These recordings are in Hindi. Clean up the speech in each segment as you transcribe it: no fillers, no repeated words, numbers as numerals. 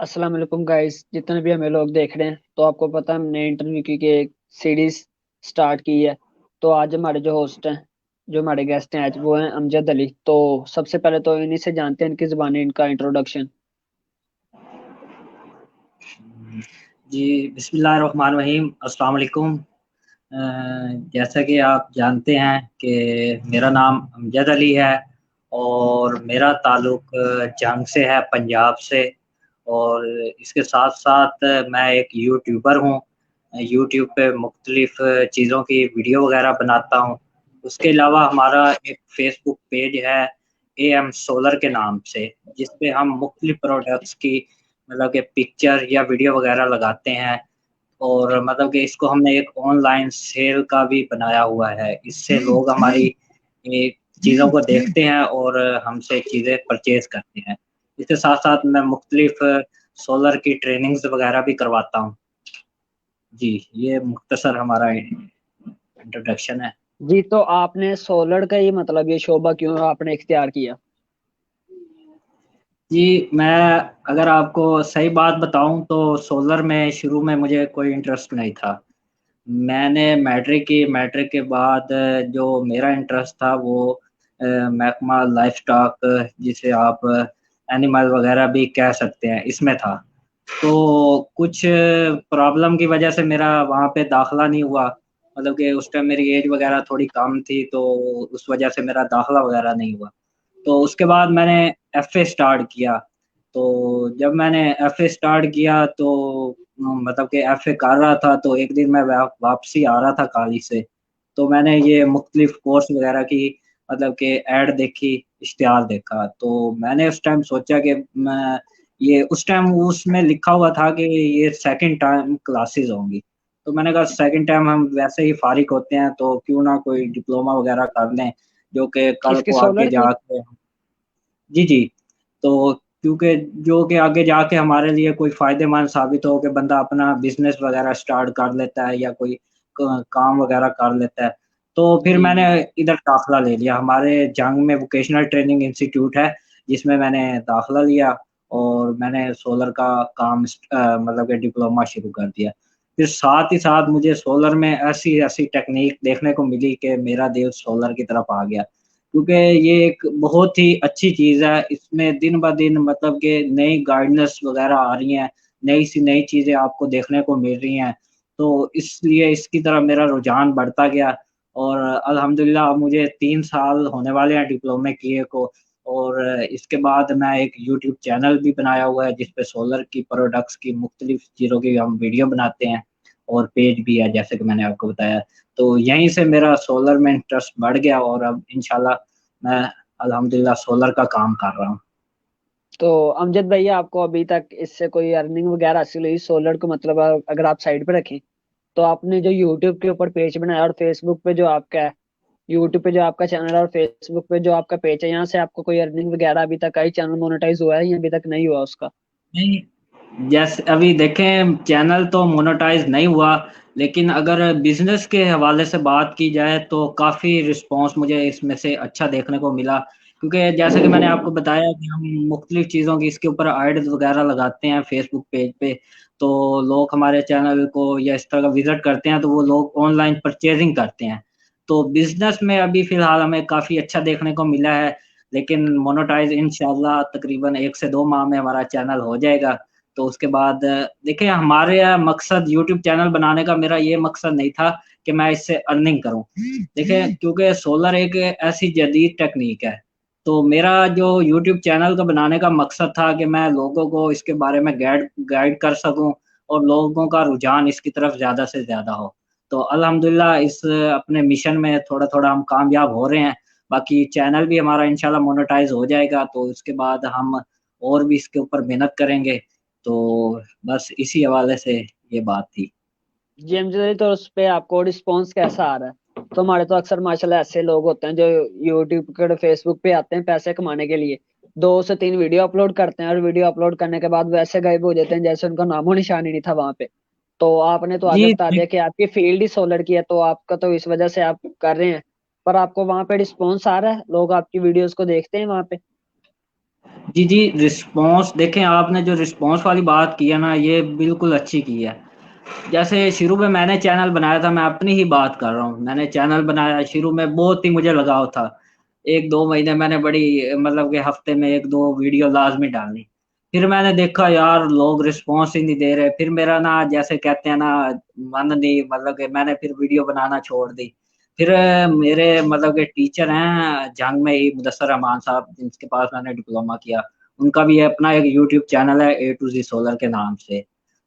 अस्सलाम वालेकुम गाइस, जितने भी हमें लोग देख रहे हैं तो आपको पता है हमने इंटरव्यू की एक सीरीज स्टार्ट की है। तो आज हमारे जो होस्ट हैं, जो हमारे गेस्ट हैं आज वो हैं अमजद अली। तो सबसे पहले तो इन्हीं से जानते हैं, इनकी जुबानी इनका इंट्रोडक्शन। जी, बिस्मिल्लाहिर्रहमानिर्रहीम। अस्सलाम वालेकुम। जैसा कि आप जानते हैं कि मेरा नाम अमजद अली है और मेरा ताल्लुक़ जंग से है, पंजाब से। और इसके साथ-साथ मैं एक यूट्यूबर हूँ। यूट्यूब पे मुख्तलिफ़ चीज़ों की वीडियो वग़ैरह बनाता हूँ। उसके अलावा हमारा एक फ़ेसबुक पेज है एएम सोलर के नाम से, जिस पे हम मुख्तलिफ़ प्रोडक्ट्स की मतलब कि पिक्चर या वीडियो वग़ैरह लगाते हैं। और मतलब कि इसको हमने एक ऑनलाइन सेल का भी बनाया हुआ है। इससे लोग हमारी ये चीज़ों को देखते हैं और हमसे चीज़ें परचेज़ करते हैं। इसके साथ-साथ मैं मुख्तलिफ़ सोलर की ट्रेनिंग्स वग़ैरह भी करवाता हूँ। जी, ये मुख्तसर हमारा इंट्रोडक्शन है। जी, तो आपने सोलर का ही मतलब ये शोबा क्यों आपने इख्तियार किया? जी, मैं अगर आपको सही बात बताऊँ तो सोलर में शुरू में मुझे कोई इंटरेस्ट नहीं था। मैंने मैट्रिक की, मैट्रिक के बाद जो मेरा इंटरेस्ट था वो महकमा लाइफ़स्टॉक, जिसे आप एनिमल वग़ैरह भी कह सकते हैं, इसमें था। तो कुछ प्रॉब्लम की वजह से मेरा वहाँ पे दाखिला नहीं हुआ। मतलब कि उस टाइम मेरी एज वग़ैरह थोड़ी कम थी, तो उस वजह से मेरा दाखिला वग़ैरह नहीं हुआ। तो उसके बाद मैंने एफ़ए स्टार्ट किया। तो जब मैंने एफ़ए स्टार्ट किया तो मतलब कि एफ़ए कर रहा था, तो एक दिन मैं वापसी आ रहा था कॉलेज से, तो मैंने ये मुख्तलिफ़ कोर्स वग़ैरह की मतलब कि ऐड देखी, इश्तिहार देखा। तो मैंने उस टाइम सोचा कि मैं ये उस टाइम उसमें लिखा हुआ था कि ये सेकंड टाइम क्लासेस होंगी। तो मैंने कहा सेकंड टाइम हम वैसे ही फ़ारिग होते हैं, तो क्यों ना कोई डिप्लोमा वग़ैरह कर लें, जो कि कल किसकी, को आगे सोलर की? जाके जी, जी। तो क्योंकि जो कि आगे जाके हमारे लिए कोई फ़ायदेमंद साबित हो कि बंदा अपना बिज़नेस वग़ैरह स्टार्ट कर लेता है या कोई क काम वग़ैरह कर लेता है। तो फिर जी मैंने जी। इधर दाखिला ले लिया। हमारे जंग में वोकेशनल ट्रेनिंग इंस्टीट्यूट है, जिसमें मैंने दाखिला लिया और मैंने सोलर का काम मतलब कि डिप्लोमा शुरू कर दिया। फिर साथ ही साथ मुझे सोलर में ऐसी-ऐसी टेक्नीक देखने को मिली कि मेरा दिल सोलर की तरफ आ गया। क्योंकि ये एक बहुत ही अच्छी चीज़ है, इसमें दिन-ब-दिन मतलब कि नई गाइडेंस वग़ैरह आ रही हैं, नई सी नई चीज़ें आपको देखने को मिल रही हैं, तो इसलिए इसकी तरफ मेरा रुझान बढ़ता गया और अल्हम्दुलिल्लाह अब मुझे 3 साल होने वाले हैं डिप्लोमे किए को। और इसके बाद मैं एक यूट्यूब चैनल भी बनाया हुआ है, जिस पे सोलर की प्रोडक्ट्स की मुख्तलिफ़ चीज़ों की हम वीडियो बनाते हैं और पेज भी है, जैसे कि मैंने आपको बताया। तो यहीं से मेरा सोलर में इंटरेस्ट बढ़ गया और अब इंशाल्लाह मैं अल्हम्दुलिल्लाह सोलर का काम कर रहा हूँ। तो अमजद भैया, आपको अभी तक इससे कोई अर्निंग वगैरह हासिल हुई सोलर को, मतलब अगर आप साइड पे रखें तो आपने जो यूट्यूब के ऊपर पेज बनाया और फेसबुक पे जो आपका है, यूट्यूब पे जो आपका चैनल है और फेसबुक पे जो आपका पेज है, यहाँ से आपको कोई अर्निंग वगैरह अभी तक आई? चैनल मोनेटाइज हुआ है या अभी तक नहीं हुआ उसका? नहीं, जैसे अभी देखें चैनल तो मोनेटाइज़ नहीं हुआ, लेकिन अगर बिज़नेस के हवाले से बात की जाए तो काफ़ी रिस्पॉन्स मुझे इसमें से अच्छा देखने को मिला। क्योंकि जैसे कि मैंने आपको बताया कि हम मुख्तलिफ़ चीज़ों की इसके ऊपर एड्स वग़ैरह लगाते हैं फ़ेसबुक पेज पे, तो लोग हमारे चैनल को या इस तरह का विज़िट करते हैं, तो वो लोग ऑनलाइन परचेज़िंग करते हैं। तो बिज़नेस में अभी फ़िलहाल हमें काफ़ी अच्छा देखने को मिला है, लेकिन मोनेटाइज़ इंशाअल्लाह तकरीबन 1 से 2 माह में हमारा चैनल हो जाएगा। तो उसके बाद देखिए हमारे मकसद यूट्यूब चैनल बनाने का मेरा ये मकसद नहीं था कि मैं इससे अर्निंग करूँ। देखिए क्योंकि सोलर एक ऐसी जदीद टेक्नीक है, तो मेरा जो यूट्यूब चैनल का बनाने का मकसद था कि मैं लोगों को इसके बारे में गाइड गाइड कर सकूँ और लोगों का रुझान इसकी तरफ ज़्यादा से ज़्यादा हो। तो अल्हम्दुलिल्लाह इस अपने मिशन में थोड़ा-थोड़ा हम कामयाब हो रहे हैं। बाकी चैनल भी हमारा इंशाल्लाह मोनेटाइज़ हो जाएगा, तो उसके बाद हम और भी इसके ऊपर मेहनत करेंगे। तो बस इसी हवाले से ये बात थी। जी एमजी, तो उस पे आपको रिस्पॉन्स कैसा आ रहा है? तो हमारे तो अक्सर माशाल्लाह ऐसे लोग होते हैं जो यूट्यूब के फेसबुक पे आते हैं पैसे कमाने के लिए, 2 से 3 वीडियो अपलोड करते हैं और वीडियो अपलोड करने के बाद वैसे गायब हो जाते हैं जैसे उनका नामो निशान ही नहीं था वहां पे। तो आपने तो आगे जी, बता दिया कि आपकी फील्ड ही सोलर की है, तो आपका तो इस वजह से आप कर रहे हैं। पर आपको वहां पे रिस्पॉन्स आ रहा है? लोग आपकी वीडियोस को देखते हैं वहां पे? जी जी, रिस्पॉन्स देखें, आपने जो रिस्पॉन्स वाली बात की है ना, ये बिल्कुल अच्छी की है। जैसे शुरू में मैंने चैनल बनाया था, मैं अपनी ही बात कर रहा हूँ, मैंने चैनल बनाया शुरू में, बहुत ही मुझे लगाव था। 1-2 महीने मैंने बड़ी मतलब कि हफ्ते में 1-2 वीडियो लाजमी डालनी। फिर मैंने देखा यार लोग रिस्पॉन्स ही नहीं दे रहे, फिर मेरा ना जैसे कहते हैं ना मन नहीं, मतलब कि मैंने फिर वीडियो बनाना छोड़ दी। फिर मेरे मतलब के टीचर हैं जंग में ही, मुदस्सर रहमान साहब, जिनके पास मैंने डिप्लोमा किया, उनका भी अपना एक यूट्यूब चैनल है ए टू जी सोलर के नाम से।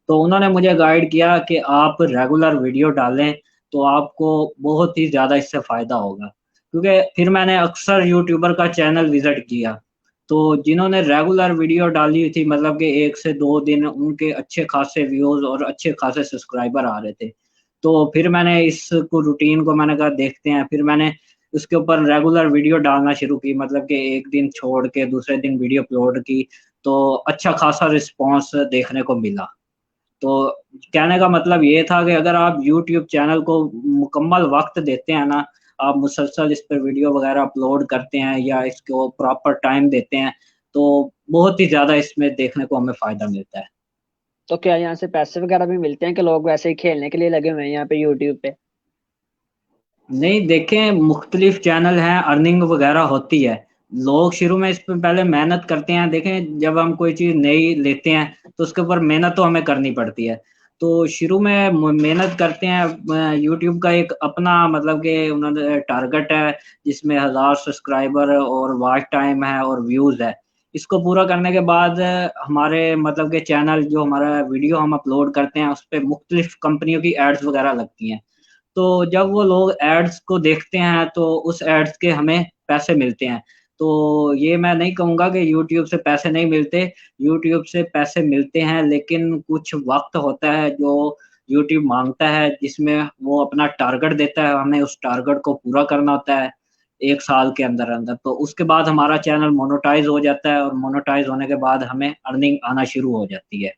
तो उन्होंने मुझे गाइड किया कि आप रेगुलर वीडियो डालें तो आपको बहुत ही ज़्यादा इससे फ़ायदा होगा। क्योंकि फिर मैंने अक्सर यूट्यूबर का चैनल विज़िट किया, तो जिन्होंने रेगुलर वीडियो डाली हुई थी, मतलब कि 1 से 2 दिन उनके अच्छे खासे व्यूज़ और अच्छे खासे सब्सक्राइबर आ रहे थे। तो फिर मैंने इसको रूटीन को मैंने कहा देखते हैं, फिर मैंने उसके ऊपर रेगुलर वीडियो डालना शुरू की, मतलब कि एक दिन छोड़ के दूसरे दिन वीडियो अपलोड की, तो अच्छा खासा रिस्पॉन्स देखने को मिला। तो कहने का मतलब ये था कि अगर आप यूट्यूब चैनल को मुकम्मल वक़्त देते हैं ना, आप मुसलसल इस पे वीडियो वग़ैरह अपलोड करते हैं या इसको प्रॉपर टाइम देते हैं, तो बहुत ही ज़्यादा इसमें देखने को हमें फ़ायदा मिलता है। तो क्या यहाँ से पैसे वगैरह भी मिलते हैं कि लोग वैसे ही खेलने के लिए लगे हुए हैं यहाँ पे यूट्यूब पे? नहीं देखें, मुख्तलिफ चैनल हैं, अर्निंग वगैरह होती है। लोग शुरू में इस पे पहले मेहनत करते हैं। देखें, जब हम कोई चीज़ नई लेते हैं तो उसके ऊपर मेहनत तो हमें करनी पड़ती है। तो शुरू में मेहनत करते हैं। यूट्यूब का एक अपना मतलब कि उन्होंने टारगेट है, जिसमें 1000 सब्सक्राइबर और वॉच टाइम है और व्यूज़ है। इसको पूरा करने के बाद हमारे मतलब के चैनल, जो हमारा वीडियो हम अपलोड करते हैं, उस पे मुख्तलिफ कंपनियों की एड्स वगैरह लगती हैं। तो जब वो लोग एड्स को देखते हैं तो उस एड्स के हमें पैसे मिलते हैं। तो ये मैं नहीं कहूँगा कि यूट्यूब से पैसे नहीं मिलते, यूट्यूब से पैसे मिलते हैं, लेकिन कुछ वक़्त होता है जो यूट्यूब माँगता है, जिसमें वो अपना टारगेट देता है, हमें उस टारगेट को पूरा करना होता है 1 साल के अंदर-अंदर। तो उसके बाद हमारा चैनल मोनेटाइज़ हो जाता है और मोनेटाइज़ होने के बाद हमें अर्निंग आना शुरू हो जाती है।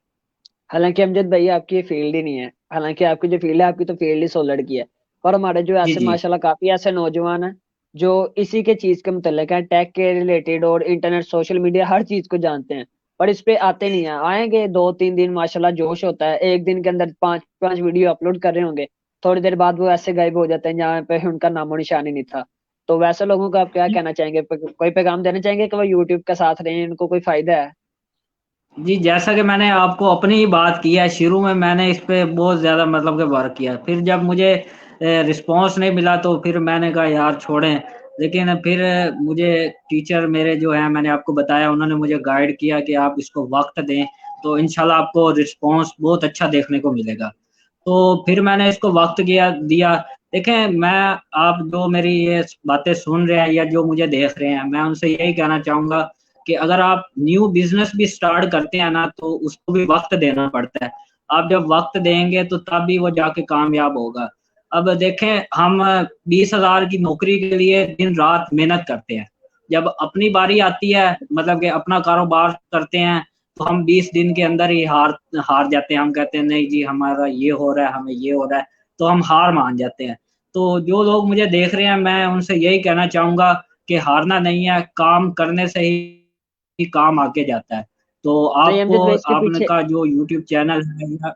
हालांकि अमजद भैया आपकी ये फील्ड ही नहीं है, हालांकि आपकी जो फील्ड है आपकी तो फील्ड ही सोलर की है। पर हमारे जो जी, ऐसे जी। माशाल्लाह काफी ऐसे नौजवान हैं जो इसी के चीज के मुतल्लिक हैं, टेक के रिलेटेड और इंटरनेट सोशल मीडिया हर चीज को जानते हैं, पर इस पे आते नहीं है। आएंगे 2-3 दिन माशाल्लाह जोश होता है, एक दिन के अंदर 5-5 वीडियो अपलोड कर रहे होंगे, थोड़ी देर बाद वो ऐसे गायब हो जाते हैं जहाँ पे उनका नामो निशान ही नहीं था। तो वैसे लोगों को आप क्या कहना चाहेंगे, कोई पैगाम देना चाहेंगे कि वो यूट्यूब के साथ रहें, इनको कोई फायदा है? जी, जैसा कि मैंने आपको अपनी ही बात की है, शुरू में मैंने इस पे बहुत ज़्यादा मतलब कि वर्क किया। फिर जब मुझे रिस्पॉन्स नहीं मिला तो फिर मैंने कहा यार छोड़ें। लेकिन फिर मुझे टीचर मेरे जो हैं, मैंने आपको बताया, उन्होंने मुझे गाइड किया कि आप इसको वक़्त दें, तो इंशाल्लाह आपको रिस्पॉन्स बहुत अच्छा देखने को मिलेगा। तो फिर मैंने इसको वक़्त दिया। देखें, मैं आप जो मेरी ये बातें सुन रहे हैं या जो मुझे देख रहे हैं, मैं उनसे यही कहना चाहूँगा कि अगर आप न्यू बिज़नेस भी स्टार्ट करते हैं ना, तो उसको भी वक़्त देना पड़ता है। आप जब वक़्त देंगे तो तभी वो जाके कामयाब होगा। अब देखें, हम 20,000 की नौकरी के लिए दिन-रात मेहनत करते हैं। जब अपनी बारी आती है, मतलब कि अपना कारोबार करते हैं, तो हम 20 दिन के अंदर ही हार हार जाते हैं। हम कहते हैं नहीं जी, हमारा ये हो रहा है, हमें ये हो रहा है, तो हम हार मान जाते हैं। तो जो लोग मुझे देख रहे हैं, मैं उनसे यही कहना चाहूँगा कि हारना नहीं है, काम करने से ही काम आगे जाता है। तो नहीं आपको अमजद भाई, इसके आपने पीछे का जो यूट्यूब चैनल है या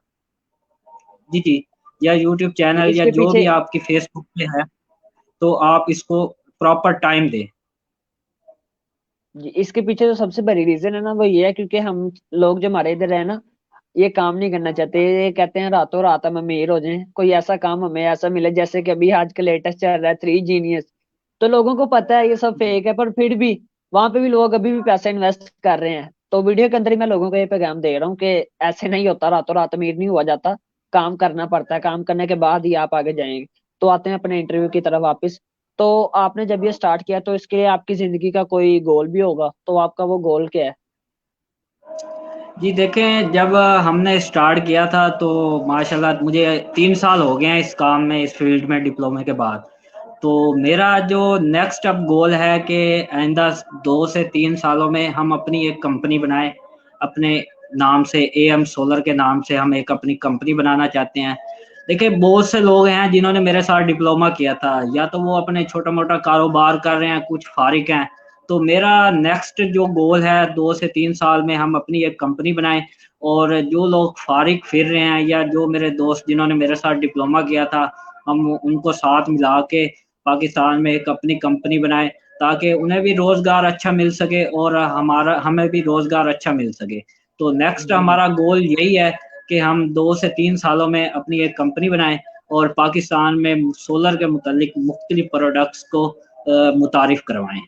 जी, जी, या यूट्यूब चैनल या इसके जो भी पीछे आपकी फ़ेसबुक पे है, तो आप इसको प्रॉपर टाइम दें। जी, इसके पीछे जो सबसे बड़ी रीजन है ना वो ये है क्योंकि हम लोग जो हमारे इधर है ना, ये काम नहीं करना चाहते। ये कहते हैं रातों रात हम अमीर हो जाएं, कोई ऐसा काम हमें ऐसा मिले, जैसे कि अभी आज का लेटेस्ट चल रहा है 3 जीनियस। तो लोगों को पता है ये सब फेक है, पर फिर भी वहां पे भी लोग अभी भी पैसा इन्वेस्ट कर रहे हैं। तो वीडियो के अंदर ही मैं लोगों को ये पैगाम दे रहा हूँ कि ऐसे नहीं होता, रातों रात अमीर नहीं हुआ जाता, काम करना पड़ता है, काम करने के बाद ही आप आगे जाएंगे। तो आते हैं अपने इंटरव्यू की तरफ वापस। तो आपने जब ये स्टार्ट किया तो इसके लिए आपकी जिंदगी का कोई गोल भी होगा, तो आपका वो गोल क्या है? जी देखें, जब हमने स्टार्ट किया था तो माशाल्लाह मुझे 3 साल हो गए हैं इस काम में, इस फ़ील्ड में डिप्लोमे के बाद। तो मेरा जो नेक्स्ट अब गोल है कि आइंदा 2 से 3 सालों में हम अपनी एक कंपनी बनाएँ, अपने नाम से, एएम सोलर के नाम से हम एक अपनी कंपनी बनाना चाहते हैं। देखिए, बहुत से लोग हैं जिन्होंने मेरे साथ डिप्लोमा किया था, या तो वो अपने छोटा-मोटा कारोबार कर रहे हैं, कुछ फ़ारिग हैं, तो मेरा नेक्स्ट जो गोल है 2 से 3 साल में हम अपनी एक कंपनी बनाएं, और जो लोग फारिग फिर रहे हैं या जो मेरे दोस्त जिन्होंने मेरे साथ डिप्लोमा किया था, हम उनको साथ मिला के पाकिस्तान में एक अपनी कंपनी बनाएं, ताकि उन्हें भी रोजगार अच्छा मिल सके और हमें भी रोजगार अच्छा मिल सके। तो नेक्स्ट जी हमारा गोल यही है कि हम 2 से 3 सालों में अपनी एक कंपनी बनाएं और पाकिस्तान में सोलर के मुतालिक मुख्तलिफ प्रोडक्ट्स को मुतारिफ करवाएं।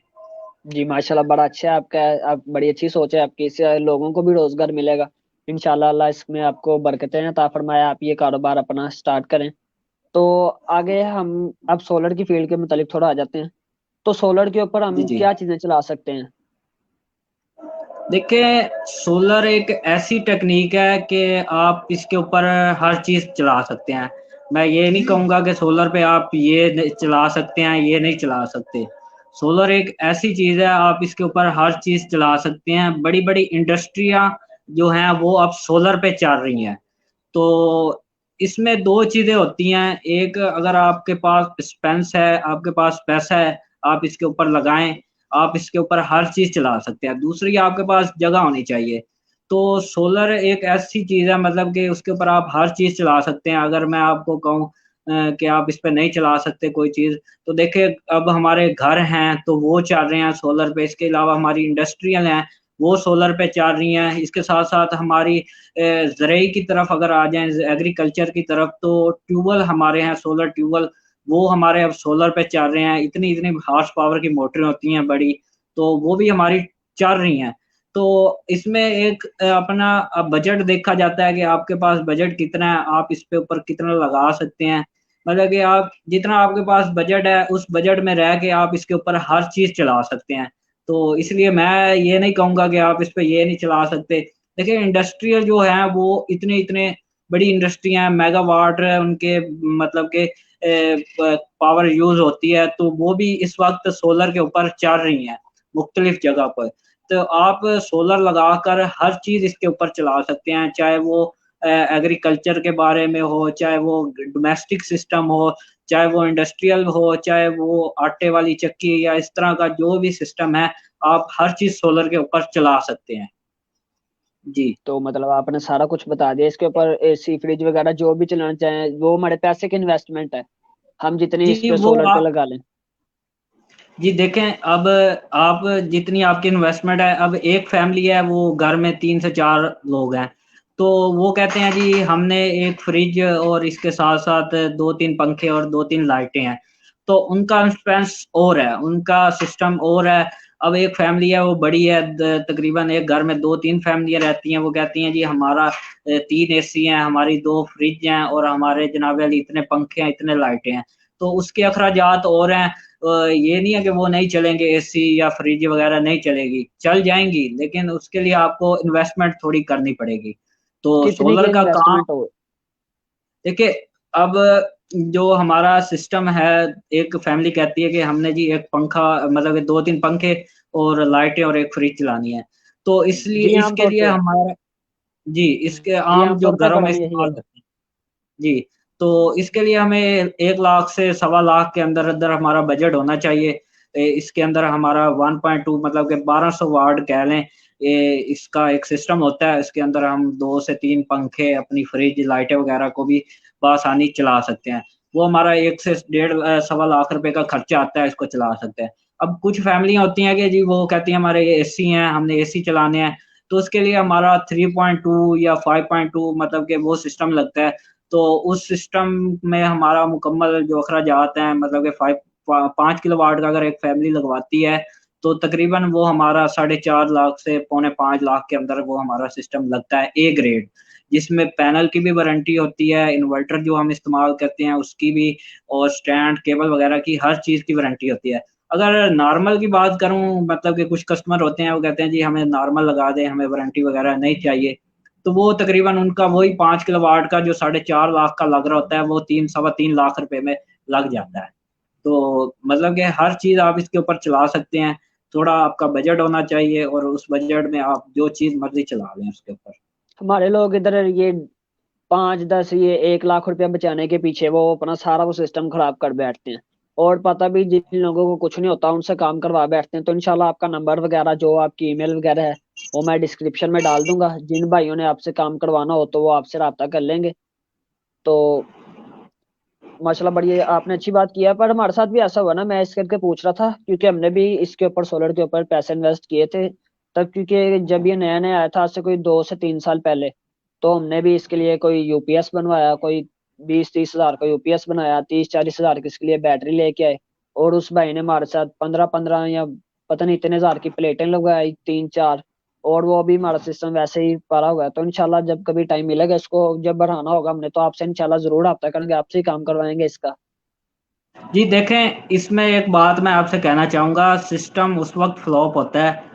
जी माशाल्लाह, बड़ा अच्छा है आपका। आप बड़ी अच्छी सोच है आपकी, इससे लोगों को भी रोजगार मिलेगा इंशाल्लाह। अल्लाह इसमें आपको बरकतें अता फरमाए, आप ये कारोबार अपना स्टार्ट करें। तो आगे हम अब सोलर की फील्ड के मुतालिक थोड़ा आ जाते हैं। तो सोलर के ऊपर जी हम जी। क्या चीजें चला सकते हैं? देखिए, सोलर एक ऐसी टेक्निक है कि आप इसके ऊपर हर चीज़ चला सकते हैं। मैं ये नहीं कहूँगा कि सोलर पे आप ये चला सकते हैं, ये नहीं चला सकते। सोलर एक ऐसी चीज़ है, आप इसके ऊपर हर चीज़ चला सकते हैं। बड़ी-बड़ी इंडस्ट्रियाँ जो हैं, वो अब सोलर पे चल रही हैं। तो इसमें 2 चीज़ें होती हैं, एक अगर आपके पास एक्सपेंस है, आपके पास पैसा है, आप इसके ऊपर लगाएँ, आप इसके ऊपर हर चीज़ चला सकते हैं। दूसरी आपके पास जगह होनी चाहिए। तो सोलर एक ऐसी चीज़ है, मतलब कि उसके ऊपर आप हर चीज़ चला सकते हैं। अगर मैं आपको कहूँ कि आप इस पे नहीं चला सकते कोई चीज़, तो देखिए अब हमारे घर हैं, तो वो चल रहे हैं सोलर पे, इसके अलावा हमारी इंडस्ट्रियल हैं, वो सोलर पे चल रही हैं। इसके साथ-साथ हमारी ज़रई की तरफ अगर आ जाएँ, एग्रीकल्चर की तरफ, तो ट्यूबवेल हमारे हैं, सोलर ट्यूबवेल, वो हमारे अब सोलर पे चल रहे हैं। इतनी-इतनी हॉर्स पावर की मोटरें होती हैं बड़ी, तो वो भी हमारी चल रही हैं। तो इसमें एक अपना बजट देखा जाता है कि आपके पास बजट कितना है, आप इस पे ऊपर कितना लगा सकते हैं। मतलब कि आप जितना आपके पास बजट है, उस बजट में रह के आप इसके ऊपर हर चीज़ चला सकते हैं। तो इसलिए मैं ये नहीं कहूँगा कि आप इस पे ये नहीं चला सकते। देखिए, इंडस्ट्रियल जो हैं, वो इतने-इतने बड़ी इंडस्ट्री हैं, मेगावाट उनके मतलब के पावर यूज़ होती है, तो वो भी इस वक़्त सोलर के ऊपर चल रही हैं, मुख्तलिफ जगह पर। तो आप सोलर लगाकर हर चीज़ इसके ऊपर चला सकते हैं, चाहे वो एग्रीकल्चर के बारे में हो, चाहे वो डोमेस्टिक सिस्टम हो, चाहे वो इंडस्ट्रियल हो, चाहे वो आटे वाली चक्की या इस तरह का जो भी सिस्टम है, आप हर चीज़ सोलर के ऊपर चला सकते हैं। जी। तो मतलब आपने सारा कुछ बता दिया इसके ऊपर। एसी फ्रिज वगैरह जो भी चलाना चाहें, वो हमारे पैसे की इन्वेस्टमेंट है, हम जितनी इस जी, पे वो सोलर पे आप लगा लें। जी देखें, अब आप जितनी आपकी इन्वेस्टमेंट है, अब एक फैमिली है, वो घर में 3 से 4 लोग हैं, तो वो कहते हैं जी हमने एक फ्रिज और इसके साथ-साथ 2-3 पंखे और 2-3 लाइटें हैं, तो उनका एक्सपेंस और है, उनका सिस्टम और है। अब एक फैमिली है, वो बड़ी है, तकरीबन एक घर में 2-3 फैमिलियाँ रहती हैं, वो कहती हैं जी हमारा 3 एसी हैं, हमारी 2 फ्रिज हैं और हमारे जनाब वाली इतने पंखे हैं, इतने लाइटें हैं, तो उसके अखराजात और हैं। ये नहीं है कि वो नहीं चलेंगे, एसी या फ्रिज वगैरह नहीं चलेगी, चल जाएँगी, लेकिन उसके लिए आपको इन्वेस्टमेंट थोड़ी करनी पड़ेगी। तो कितनी की सोलर का काम इन्वेस्टमेंट हो? देखिए, अब जो हमारा सिस्टम है, एक फैमिली कहती है कि हमने जी एक पंखा मतलब कि 2-3 पंखे और लाइटें और एक फ्रिज चलानी है। तो इसलिए जी इसके आमतौर लिए पे। हमारा जी, इसके जी आम जो आमतौर पे घरों में घरों में यही इस्तेमाल है। होते हैं। जी, तो इसके लिए हमें 1 लाख से सवा लाख के अंदर-अंदर हमारा बजट होना चाहिए। इसके अंदर हमारा 1.2 मतलब कि 1200 वाट कह लें, इसका एक सिस्टम होता है। इसके अंदर हम 2 से 3 पंखे, अपनी फ्रिज, लाइटें वगैरह को भी बआसानी चला सकते हैं। वो हमारा 1 से डेढ़ सवा लाख रुपए का खर्चा आता है, इसको चला सकते हैं। अब कुछ फैमिलियाँ होती हैं कि जी वो कहती हैं हमारे ये एसी हैं, हमने एसी चलाने हैं, तो उसके लिए हमारा 3.2 या 5.2 मतलब कि वो सिस्टम लगता है। तो उस सिस्टम में हमारा मुकम्मल जो अखराजात हैं, मतलब कि 5 किलोवाट का अगर एक फैमिली लगवाती है, तो तकरीबन वो हमारा 4.5 लाख से पौने 5 लाख के अंदर वो हमारा सिस्टम लगता है, ए ग्रेड। जिसमें पैनल की भी वारंटी होती है, इन्वर्टर जो हम इस्तेमाल करते हैं उसकी भी, और स्टैंड, केबल वगैरह की हर चीज़ की वारंटी होती है। अगर नॉर्मल की बात करूँ, मतलब कि कुछ कस्टमर होते हैं, वो कहते हैं जी हमें नॉर्मल लगा दें, हमें वारंटी वगैरह नहीं चाहिए। तो वो तकरीबन उनका वही 5 किलोवाट का जो 4.5 लाख का लग रहा होता है, वो 3 सवा 3 लाख रुपए में लग जाता है। तो मतलब कि हर चीज़ आप इसके ऊपर चला सकते हैं। थोड़ा आपका बजट होना चाहिए और उस बजट में आप जो चीज़ मर्ज़ी चला लें उसके ऊपर। हमारे लोग इधर ये 5-10 ये 1 लाख रुपया बचाने के पीछे वो अपना सारा वो सिस्टम खराब कर बैठते हैं। और पता भी जिन लोगों को कुछ नहीं होता उनसे काम करवा बैठते हैं। तो इंशाल्लाह आपका नंबर वगैरह जो आपकी ईमेल वगैरह है वो मैं डिस्क्रिप्शन में डाल दूंगा। जिन भाइयों ने आपसे काम करवाना हो तो वो आपसे रब्ता कर लेंगे। तो माशाल्लाह बढ़िया, आपने अच्छी बात किया। पर हमारे साथ भी ऐसा हुआ ना, मैं इस करके पूछ रहा था क्योंकि हमने भी इसके ऊपर, सोलर के ऊपर पैसे इन्वेस्ट किए थे तब, क्योंकि जब ये नया नया आया था आज से कोई 2 से 3 साल पहले, तो हमने भी इसके लिए कोई यूपीएस बनवाया, कोई 20-30 हज़ार का यूपीएस बनाया, 30-40 हज़ार की इसके लिए बैटरी लेके आए। और उस भाई ने हमारे साथ 15-15 या पता नहीं इतने हजार की प्लेटें लगवाई, 3-4। और वो अभी हमारा सिस्टम वैसे ही पड़ा हुआ है। तो इंशाल्लाह जब कभी टाइम मिलेगा इसको जब बढ़ाना होगा हमने, तो आपसे इंशाल्लाह जरूर रब्ता करेंगे, आपसे ही काम करवाएंगे इसका। जी देखें, इसमें एक बात मैं आपसे कहना चाहूँगा, सिस्टम उस वक्त फ्लॉप होता है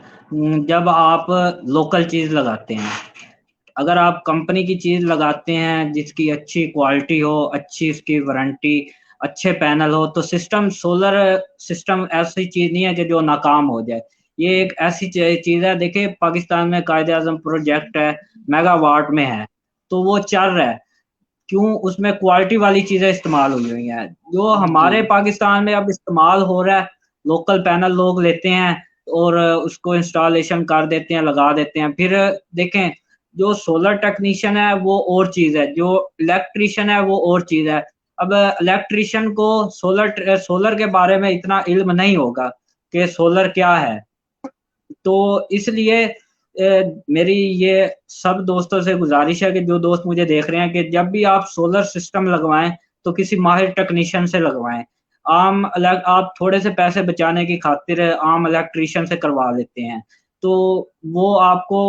जब आप लोकल चीज़ लगाते हैं। अगर आप कंपनी की चीज़ लगाते हैं जिसकी अच्छी क्वालिटी हो, अच्छी उसकी वारंटी, अच्छे पैनल हो, तो सिस्टम, सोलर सिस्टम ऐसी चीज़ नहीं है कि जो नाकाम हो जाए। ये एक ऐसी चीज़ है, देखिए पाकिस्तान में कायदे आज़म प्रोजेक्ट है, मेगावाट में है, तो वो चल रहा है। क्यों? उसमें क्वालिटी वाली चीज़ें इस्तेमाल हुई हुई हैं। जो जी। हमारे पाकिस्तान में अब इस्तेमाल हो रहा है, लोकल पैनल लोग लेते हैं और उसको इंस्टॉलेशन कर देते हैं, लगा देते हैं। फिर देखें, जो सोलर टेक्नीशियन है वो और चीज़ है, जो इलेक्ट्रीशियन है वो और चीज़ है। अब इलेक्ट्रीशियन को सोलर के बारे में इतना इल्म नहीं होगा कि सोलर क्या है। तो इसलिए मेरी ये सब दोस्तों से गुजारिश है कि जो दोस्त मुझे देख रहे हैं, कि जब भी आप सोलर सिस्टम लगवाएं तो किसी माहिर टेक्नीशियन से लगवाएं। आप थोड़े से पैसे बचाने की खातिर आम इलेक्ट्रीशियन से करवा लेते हैं, तो वो आपको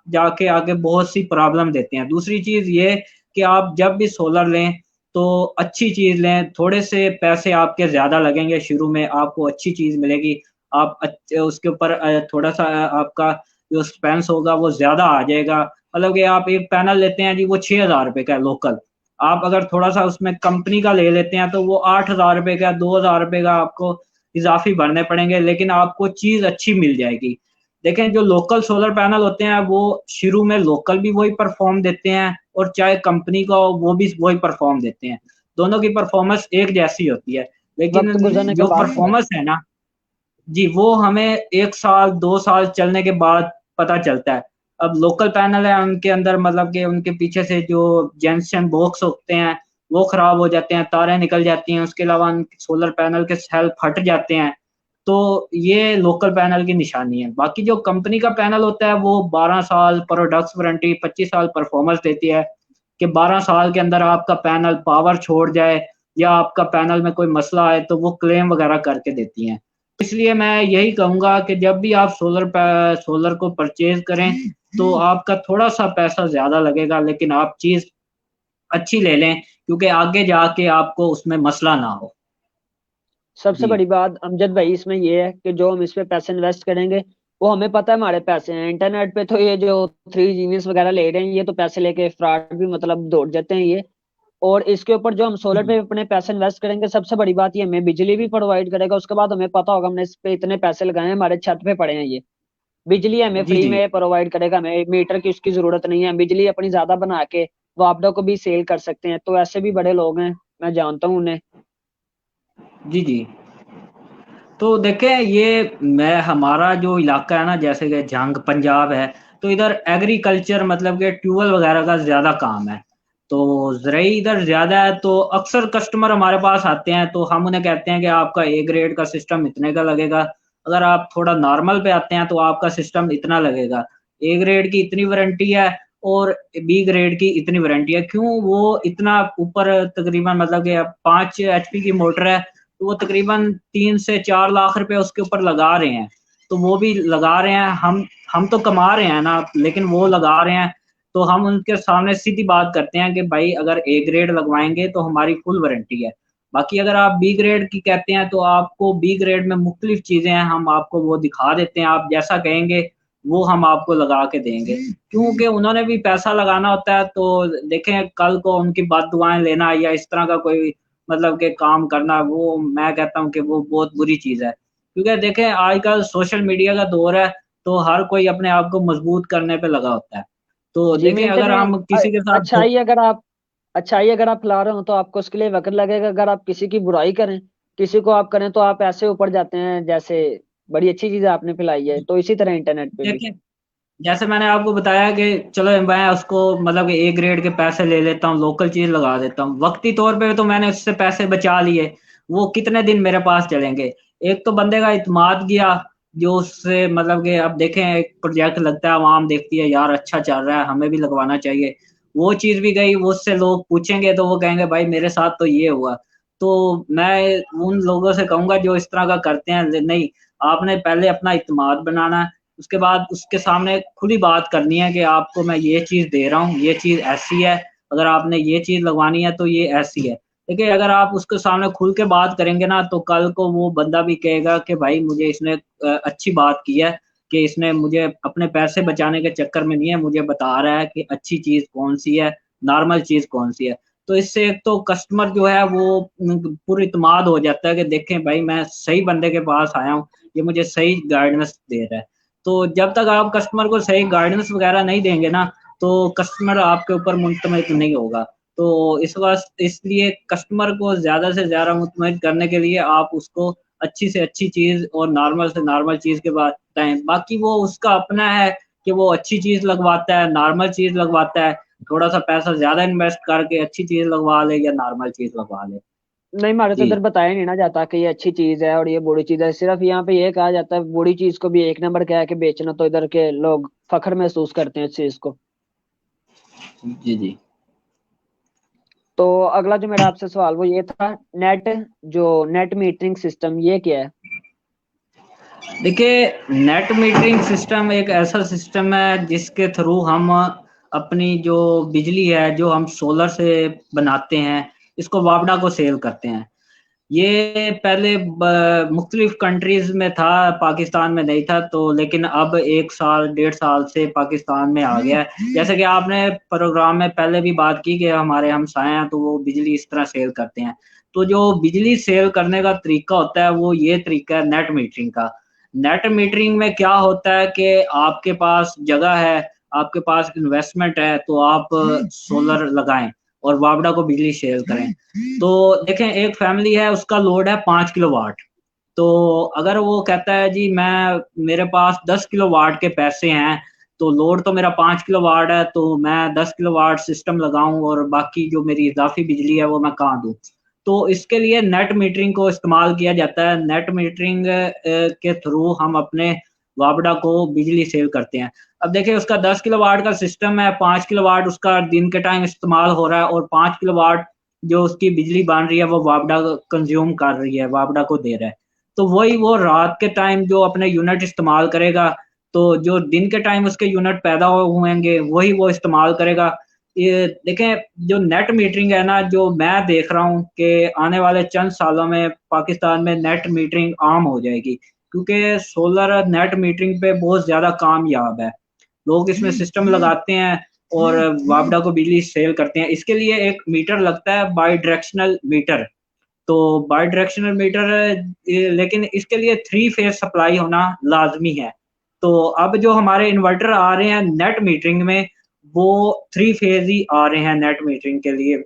जाके आगे बहुत सी प्रॉब्लम देते हैं। दूसरी चीज़ ये कि आप जब भी सोलर लें तो अच्छी चीज़ लें, थोड़े से पैसे आपके ज़्यादा लगेंगे, शुरू में आपको अच्छी चीज़ मिलेगी। आप उसके ऊपर थोड़ा सा आपका जो एक्सपेंस होगा वो ज़्यादा आ जाएगा। मतलब कि आप एक पैनल लेते हैं जी, वो 6,000 रुपए का है लोकल। आप अगर थोड़ा सा उसमें कंपनी का ले लेते हैं तो वो 8,000 रुपए का, 2,000 रुपए का आपको इजाफी भरने पड़ेंगे, लेकिन आपको चीज़ अच्छी मिल जाएगी। देखें, जो लोकल सोलर पैनल होते हैं वो शुरू में लोकल भी वही परफॉर्म देते हैं, और चाहे कंपनी का हो वो भी वही परफॉर्म देते हैं। दोनों की परफॉर्मेंस एक जैसी होती है, वक्त लेकिन गुजरने के जो बाद में। परफॉर्मेंस है ना जी, वो हमें 1 साल 2 साल चलने के बाद पता चलता है। अब लोकल पैनल है, उनके अंदर मतलब कि उनके पीछे से जो जंक्शन बॉक्स होते हैं वो खराब हो जाते हैं, तारें निकल जाती हैं, उसके अलावा सोलर पैनल के सेल फट जाते हैं। तो ये लोकल पैनल की निशानी है। बाकी जो कंपनी का पैनल होता है वो 12 साल प्रोडक्ट्स वारंटी, 25 साल परफॉर्मेंस देती है, कि 12 साल के अंदर आपका पैनल पावर छोड़ जाए या आपका पैनल में कोई मसला आए तो वो क्लेम वगैरह करके देती हैं। इसलिए मैं यही कहूँगा कि जब भी आप सोलर को परचेज करें तो आपका थोड़ा सा पैसा ज़्यादा लगेगा, लेकिन आप चीज़ अच्छी ले लें, क्योंकि आगे जाके आपको उसमें मसला ना हो। सबसे जी। बड़ी बात अमजद भाई इसमें ये है कि जो हम इस पे पैसे इन्वेस्ट करेंगे वो हमें पता है हमारे पैसे हैं। इंटरनेट पे तो ये जो थ्री जीनियस वगैरह ले रहे हैं ये तो पैसे लेके फ्रॉड भी मतलब दौड़ जाते हैं ये। और इसके ऊपर जो हम सोलर पे अपने पैसे इन्वेस्ट करेंगे, सबसे बड़ी बात ये हमें बिजली भी प्रोवाइड करेगा। उसके बाद हमें पता होगा हमने इस पे इतने पैसे लगाए हैं, हमारे छत पे पड़े हैं ये। बिजली हमें जी, फ्री जी। में प्रोवाइड करेगा, हमें मीटर की उसकी जरूरत नहीं है। बिजली अपनी ज्यादा बना के वो आपदा को भी सेल कर सकते हैं। तो ऐसे भी बड़े लोग हैं, मैं जानता हूँ उन्हें। जी, जी। तो देखें, ये मैं हमारा जो इलाका है ना, जैसे कि जंग पंजाब है, तो इधर एग्रीकल्चर मतलब कि ट्यूबवेल वगैरह का ज़्यादा काम है। तो ज़राई इधर ज़्यादा है, तो अक्सर कस्टमर हमारे पास आते हैं तो हम उन्हें कहते हैं कि आपका ए ग्रेड का सिस्टम इतने का लगेगा। अगर आप थोड़ा नॉर्मल पे आते हैं तो आपका सिस्टम इतना लगेगा। ए ग्रेड की इतनी वारंटी है और बी ग्रेड की इतनी वारंटी है। क्यों वो इतना ऊपर, तकरीबन मतलब कि 5 एचपी की मोटर है तो वो तकरीबन 3 से 4 लाख रुपए उसके ऊपर लगा रहे हैं। तो वो भी लगा रहे हैं, हम तो कमा रहे हैं ना, लेकिन वो लगा रहे हैं। तो हम उनके सामने सीधी बात करते हैं कि भाई अगर ए ग्रेड लगवाएंगे तो हमारी फुल वारंटी है। बाकी अगर आप बी ग्रेड की कहते हैं तो आपको बी ग्रेड में मुख्तलिफ चीज़ें हैं, हम आपको वो दिखा देते हैं, आप जैसा कहेंगे वो हम आपको लगा के देंगे। क्योंकि उन्होंने भी पैसा लगाना होता है, तो देखें कल को उनकी बात दुआएं लेना या इस तरह का कोई मतलब कि काम करना, वो मैं कहता हूँ कि वो बहुत बुरी चीज़ है। क्योंकि देखें आजकल सोशल मीडिया का दौर है, तो हर कोई अपने आप को मजबूत करने पे लगा होता है। तो जी देखें, मिनट अगर में हम किसी के साथ अच्छाई अगर आप, अच्छाई अगर आप ला रहे हो तो आपको उसके लिए वक्त लगेगा। अगर आप किसी की बुराई करें किसी को आप करें तो आप ऐसे ऊपर जाते हैं, जैसे बड़ी अच्छी चीज आपने पिलाई है, तो इसी तरह इंटरनेट पे भी। देखिए जैसे मैंने आपको बताया कि चलो मैं उसको मतलब कि ए ग्रेड के पैसे ले लेता हूँ, लोकल चीज लगा देता हूँ, वक्ती तौर पे तो मैंने उससे पैसे बचा लिए, वो कितने दिन मेरे पास चलेंगे। एक तो बंदे का इत्मीद गया, जो उससे मतलब कि अब देखें एक प्रोजेक्ट लगता है, आवाम देखती है यार अच्छा चल रहा है हमें भी लगवाना चाहिए, वो चीज भी गई, वो उससे लोग पूछेंगे तो वो कहेंगे भाई मेरे साथ तो ये हुआ। तो मैं उन लोगों से कहूंगा जो इस तरह का करते हैं, नहीं, आपने पहले अपना इत्मीद बनाना है, उसके बाद उसके सामने खुली बात करनी है कि आपको मैं ये चीज दे रहा हूँ, ये चीज ऐसी है, अगर आपने ये चीज लगवानी है तो ये ऐसी है। देखिए अगर आप उसके सामने खुल के बात करेंगे ना, तो कल को वो बंदा भी कहेगा कि भाई मुझे इसने अच्छी बात की है, कि इसने मुझे अपने पैसे बचाने के चक्कर में नहीं है, मुझे बता रहा है कि अच्छी चीज कौन सी है, नॉर्मल चीज कौन सी है। तो इससे एक तो कस्टमर जो है वो पूरी इत्मीद हो जाता है कि देखें भाई मैं सही बंदे के पास आया हूँ, ये मुझे सही गाइडेंस दे रहा है। तो जब तक आप कस्टमर को सही गाइडेंस वगैरह नहीं देंगे ना, तो कस्टमर आपके ऊपर मुतमिद नहीं होगा। तो इस वास्ते इसलिए कस्टमर को ज़्यादा से ज़्यादा मुतमिद करने के लिए आप उसको अच्छी से अच्छी चीज़ और नॉर्मल से नॉर्मल चीज़ के बताएं। बाकी वो उसका अपना है कि वो अच्छी चीज़ लगवाता है, नॉर्मल चीज़ लगवाता है, थोड़ा सा पैसा ज़्यादा इन्वेस्ट करके अच्छी चीज़ लगवा ले या नॉर्मल चीज़ लगवा ले। नहीं, हमारे तो जी इधर बताया नहीं ना जाता कि ये अच्छी चीज है और ये बुरी चीज है, सिर्फ यहाँ पे ये कहा जाता है बुरी चीज को भी एक नंबर कह के बेचना, तो इधर के लोग फख्र महसूस करते हैं इस चीज को। जी जी। तो अगला जो मेरा आपसे सवाल वो ये था, नेट जो नेट मीटरिंग सिस्टम ये क्या है? देखिए नेट मीटरिंग सिस्टम एक ऐसा सिस्टम है जिसके थ्रू हम अपनी जो बिजली है जो हम सोलर से बनाते हैं, इसको वापडा को सेल करते हैं। ये पहले मुख्तलिफ कंट्रीज में था, पाकिस्तान में नहीं था, तो लेकिन अब 1 साल 1.5 साल से पाकिस्तान में आ गया है। जैसे कि आपने प्रोग्राम में पहले भी बात की कि हमारे हमसाए हैं तो वो बिजली इस तरह सेल करते हैं। तो जो बिजली सेल करने का तरीका होता है वो ये तरीका है नेट मीटरिंग का। नेट मीटरिंग में क्या होता है कि आपके पास जगह है, आपके पास इन्वेस्टमेंट है, तो आप सोलर लगाएं और वापडा को बिजली सेल करें। तो देखें एक फैमिली है उसका लोड है 5 किलोवाट, तो अगर वो कहता है जी मैं मेरे पास 10 किलोवाट के पैसे हैं, तो लोड तो मेरा 5 किलोवाट है, तो मैं 10 किलोवाट सिस्टम लगाऊं और बाकी जो मेरी इजाफी बिजली है वो मैं कहाँ दूं। तो इसके लिए नेट मीटरिंग को इस्तेमाल किया जाता है। नेट मीटरिंग के थ्रू हम अपने वापडा को बिजली सेल करते हैं। अब देखिए उसका 10 किलोवाट का सिस्टम है, 5 किलोवाट उसका दिन के टाइम इस्तेमाल हो रहा है और 5 किलोवाट जो उसकी बिजली बन रही है वो वापडा कंज्यूम कर रही है, वापडा को दे रहा है। तो वही वो रात के टाइम जो अपने यूनिट इस्तेमाल करेगा, तो जो दिन के टाइम उसके यूनिट पैदा हुएंगे वही वो इस्तेमाल करेगा। ये देखें जो नेट मीटरिंग है ना, जो मैं देख रहा हूँ कि आने वाले चंद सालों में पाकिस्तान में नेट मीटरिंग आम हो जाएगी, क्योंकि सोलर नेट मीटरिंग पे बहुत ज्यादा कामयाब है। लोग इसमें सिस्टम लगाते हैं और वापडा को बिजली सेल करते हैं। इसके लिए एक मीटर लगता है, बाई डायरेक्शनल मीटर। तो बाई डायरेक्शनल मीटर, लेकिन इसके लिए 3 फेज सप्लाई होना लाजमी है। तो अब जो हमारे इन्वर्टर आ रहे हैं नेट मीटरिंग में, वो 3 फेज ही आ रहे हैं नेट मीटरिंग के लिए।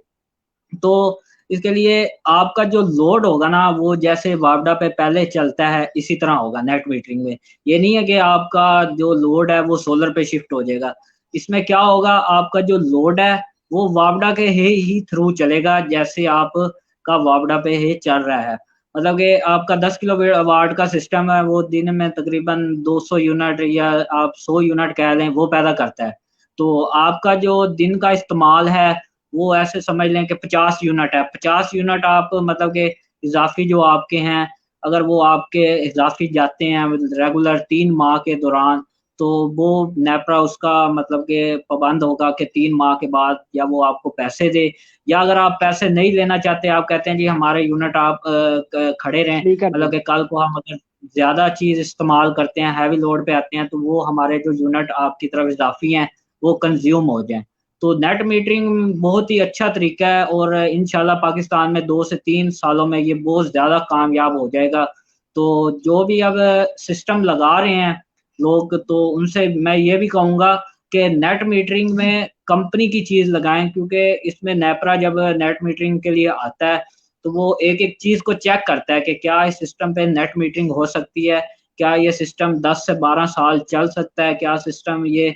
तो इसके लिए आपका जो लोड होगा ना, वो जैसे वापडा पे पहले चलता है इसी तरह होगा नेट मीटरिंग में। ये नहीं है कि आपका जो लोड है वो सोलर पे शिफ्ट हो जाएगा। इसमें क्या होगा, आपका जो लोड है वो वापडा के ही थ्रू चलेगा, जैसे आप का वापडा पे ही चल रहा है। मतलब कि आपका 10 किलो वाट का सिस्टम है, वो दिन में तकरीबन 200 यूनिट या आप 100 यूनिट कह लें वो पैदा करता है। तो आपका जो दिन का इस्तेमाल है वो ऐसे समझ लें कि 50 यूनिट है। 50 यूनिट आप मतलब कि इजाफी जो आपके हैं, अगर वो आपके इजाफी जाते हैं रेगुलर 3 माह के दौरान, तो वो नेपरा उसका मतलब कि पाबंद होगा कि 3 माह के बाद या वो आपको पैसे दे, या अगर आप पैसे नहीं लेना चाहते, आप कहते हैं जी हमारे यूनिट आप खड़े रहें, फ्री कर दे। मतलब कि कल को हम अगर ज्यादा चीज इस्तेमाल करते हैं, हैवी लोड पे आते हैं, तो वो हमारे जो यूनिट आपकी तरफ इजाफी हैं वो कंज्यूम हो जाए। तो नेट मीटरिंग बहुत ही अच्छा तरीका है और इंशाल्लाह पाकिस्तान में 2 से 3 सालों में ये बहुत ज़्यादा कामयाब हो जाएगा। तो जो भी अब सिस्टम लगा रहे हैं लोग, तो उनसे मैं ये भी कहूँगा कि नेट मीटरिंग में कंपनी की चीज़ लगाएं, क्योंकि इसमें नेपरा जब नेट मीटरिंग के लिए आता है तो वो एक एक चीज को चेक करता है कि क्या इस सिस्टम पे नेट मीटरिंग हो सकती है, क्या ये सिस्टम 10 से 12 साल चल सकता है, क्या सिस्टम ये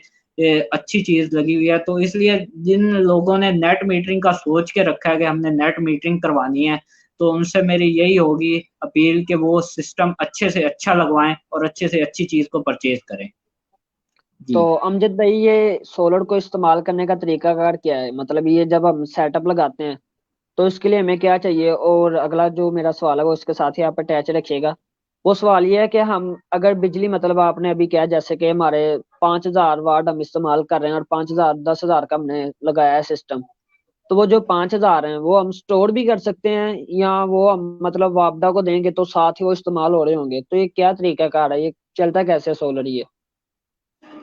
अच्छी चीज लगी हुई है। तो इसलिए जिन लोगों ने नेट मीटरिंग का सोच के रखा है कि हमने नेट मीटरिंग करवानी है, तो उनसे मेरी यही होगी अपील कि वो सिस्टम अच्छे से अच्छा लगवाएं और अच्छे से अच्छी चीज को परचेज करें। तो जी। अमजद भाई, ये सोलर को इस्तेमाल करने का तरीकाकार क्या है? मतलब ये जब हम सेटअप लगाते हैं तो इसके लिए हमें क्या चाहिए? और अगला जो मेरा सवाल है वो उसके साथ ही आप अटैच रखिएगा। वो सवाल ये है कि हम अगर बिजली, मतलब आपने अभी क्या, जैसे कि हमारे 5,000 वाट हम इस्तेमाल कर रहे हैं और 5,000 10,000 का हमने लगाया है सिस्टम, तो वो जो 5,000 हैं वो हम स्टोर भी कर सकते हैं, या वो हम मतलब वापडा को देंगे तो साथ ही वो इस्तेमाल हो रहे होंगे? तो ये क्या तरीका कार है, ये चलता कैसे सोलर ये?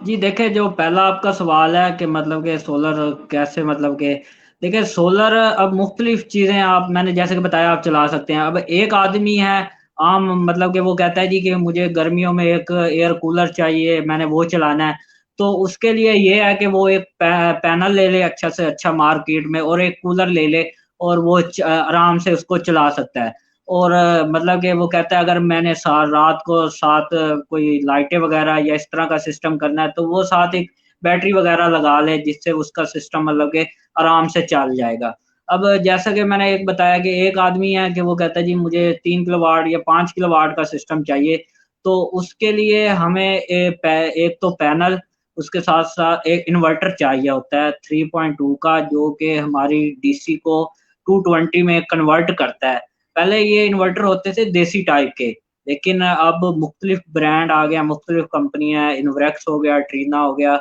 जी देखिए, जो पहला आपका सवाल है कि मतलब कि सोलर कैसे, मतलब कि देखिए सोलर अब मुख्तलिफ चीज़ें आप, मैंने जैसे कि बताया, आप चला सकते हैं। अब एक आदमी है आम, मतलब कि वो कहता है जी कि मुझे गर्मियों में एक एयर कूलर चाहिए, मैंने वो चलाना है। तो उसके लिए ये है कि वो एक पैनल ले ले अच्छा से अच्छा मार्केट में, और एक कूलर ले ले, और वो आराम से उसको चला सकता है। और मतलब कि वो कहता है अगर मैंने रात को साथ कोई लाइटें वगैरह या इस तरह का सिस्टम करना है, तो वो साथ एक बैटरी वगैरह लगा ले, जिससे उसका सिस्टम मतलब कि आराम से चल जाएगा। अब जैसा कि मैंने एक बताया कि एक आदमी है कि वो कहता है जी मुझे 3 किलोवाट या 5 किलोवाट का सिस्टम चाहिए। तो उसके लिए हमें एक तो पैनल, उसके साथ साथ एक इन्वर्टर चाहिए होता है 3.2 का, जो कि हमारी डीसी को 220 में कन्वर्ट करता है। पहले ये इन्वर्टर होते थे देसी टाइप के, लेकिन अब मुख्तलिफ ब्रांड आ गया, मुख्तलिफ कंपनियाँ, इन्वेक्स हो गया, ट्रीना हो गया,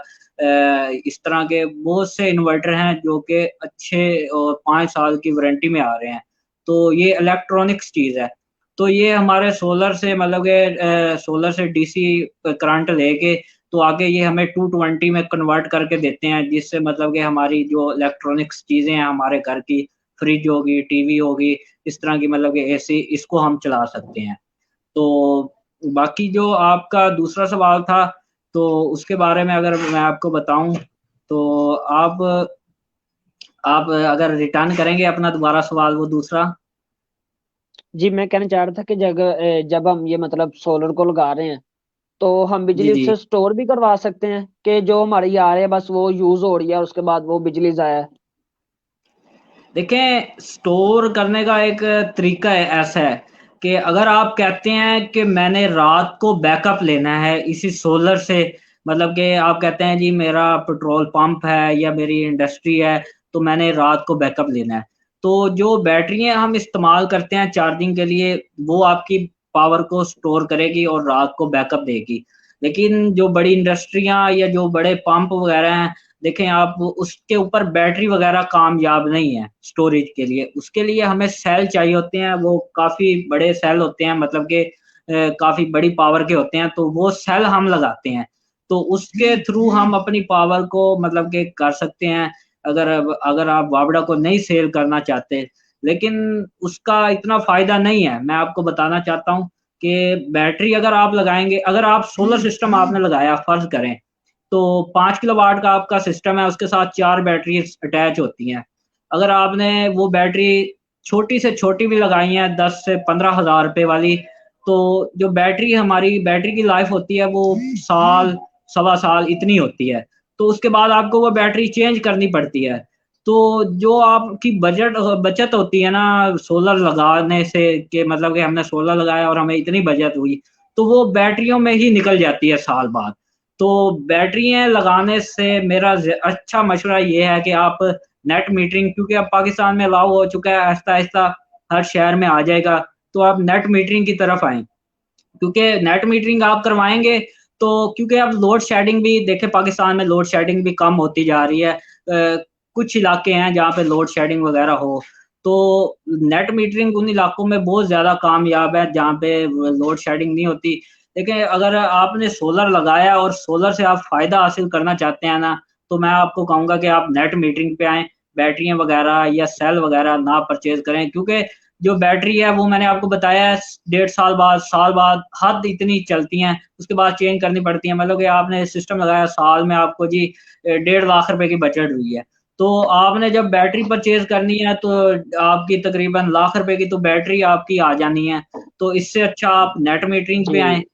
इस तरह के बहुत से इन्वर्टर हैं जो कि अच्छे और 5 साल की वारंटी में आ रहे हैं। तो ये इलेक्ट्रॉनिक्स चीज़ है। तो ये हमारे सोलर से मतलब कि सोलर से डीसी करंट लेके तो आगे ये हमें 220 में कन्वर्ट करके देते हैं, जिससे मतलब कि हमारी जो इलेक्ट्रॉनिक्स चीज़ें हैं हमारे घर की, फ्रिज होगी, टीवी होगी, इस तरह की मतलब कि एसी, इसको हम चला सकते हैं। तो बाकी जो आपका दूसरा सवाल था, तो उसके बारे में अगर मैं आपको बताऊँ, तो आप अगर रिटर्न करेंगे अपना दोबारा सवाल वो दूसरा? जी, मैं कहना चाह रहा था कि जब हम ये मतलब सोलर को लगा रहे हैं तो हम जी, बिजली जी। उससे स्टोर भी करवा सकते हैं कि जो हमारी आ रही है बस वो यूज हो रही है और उसके बाद वो बिजली जाया है? देखें, स्टोर करने का एक तरीका है, ऐसा है कि अगर आप कहते हैं कि मैंने रात को बैकअप लेना है इसी सोलर से, मतलब कि आप कहते हैं जी मेरा पेट्रोल पंप है या मेरी इंडस्ट्री है, तो मैंने रात को बैकअप लेना है। तो जो बैटरियाँ हम इस्तेमाल करते हैं चार्जिंग के लिए, वो आपकी पावर को स्टोर करेगी और रात को बैकअप देगी। लेकिन जो बड़ी इंडस्ट्रियाँ या जो बड़े पंप वगैरह हैं, देखें आप, उसके ऊपर बैटरी वगैरह कामयाब नहीं है स्टोरेज के लिए। उसके लिए हमें सेल चाहिए होते हैं, वो काफ़ी बड़े सेल होते हैं, मतलब कि काफ़ी बड़ी पावर के होते हैं, तो वो सेल हम लगाते हैं। तो उसके थ्रू हम अपनी पावर को मतलब कि कर सकते हैं, अगर अगर आप वावड़ा को नहीं सेल करना चाहते। लेकिन उसका इतना फ़ायदा नहीं है। मैं आपको बताना चाहता हूँ कि बैटरी अगर आप लगाएँगे, अगर आप सोलर सिस्टम आपने लगाया फ़र्ज़ करें, तो 5 किलोवाट का आपका सिस्टम है, उसके साथ 4 बैटरीज़ अटैच होती हैं। अगर आपने वो बैटरी छोटी से छोटी भी लगाई है 10 से 15,000 रुपए वाली, तो जो बैटरी, हमारी बैटरी की लाइफ़ होती है वो साल, सवा साल इतनी होती है। तो उसके बाद आपको वो बैटरी चेंज करनी पड़ती है। तो जो आपकी बचत होती है ना सोलर लगाने से, कि मतलब कि हमने सोलर लगाया और हमें इतनी बचत हुई, तो वो बैटरियों में ही निकल जाती है साल बाद। तो बैटरियाँ लगाने से मेरा अच्छा मशवरा ये है कि आप नेट मीटरिंग, क्योंकि अब पाकिस्तान में अलाउ हो चुका है, आहिस्ता-आहिस्ता हर शहर में आ जाएगा, तो आप नेट मीटरिंग की तरफ आएँ। क्योंकि नेट मीटरिंग आप करवाएँगे, तो क्योंकि अब लोड शेडिंग भी देखें, पाकिस्तान में लोड शेडिंग भी कम होती जा रही है। कुछ इलाके हैं जहाँ पे लोड शेडिंग वगैरह हो, तो नेट मीटरिंग उन इलाकों में बहुत ज़्यादा कामयाब है जहाँ पे लोड शेडिंग नहीं होती। देखिए, अगर आपने सोलर लगाया और सोलर से आप फ़ायदा हासिल करना चाहते हैं ना, तो मैं आपको कहूँगा कि आप नेट मीटरिंग पे आएँ, बैटरियाँ वगैरह या सेल वगैरह ना परचेज़ करें, क्योंकि जो बैटरी है वो मैंने आपको बताया है, 1.5 साल बाद हद इतनी चलती हैं, उसके बाद चेंज करनी पड़ती हैं। मतलब कि आपने सिस्टम लगाया, साल में आपको जी 1.5 लाख रुपए की बचत हुई है। तो आपने जब बैटरी परचेज करनी है तो आपकी तकरीबन लाख रुपए की तो बैटरी आपकी आ जानी है। तो इससे अच्छा आप नेट मीटरिंग पे आए। जी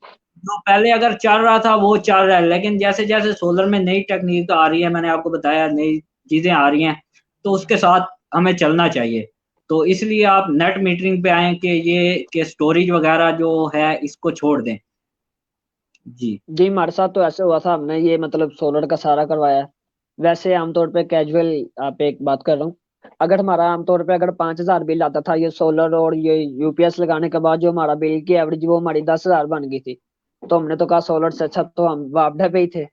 जो पहले अगर चल रहा था वो चल रहा है, लेकिन जैसे जैसे सोलर में नई टेक्निक आ रही है, मैंने आपको बताया नई चीजें आ रही हैं, तो उसके साथ हमें चलना चाहिए। तो इसलिए आप नेट मीटरिंग पे आए कि ये कि स्टोरेज वगैरह जो है इसको छोड़ दें। जी। जी, हमारे साथ तो ऐसे हुआ था, हमने ये मतलब सोलर का सारा करवाया है। वैसे आमतौर पे कैजुअल आप एक बात कर रहा हूँ, अगर हमारा आमतौर पे अगर 5,000 बिल आता था ये सोलर और ये यूपीएस लगाने के बाद, जो हमारा बिल की एवरेज वो हमारी 10,000 बन गई थी। तो हमने तो कहा सोलर से अच्छा तो हम वापडा पे ही थे।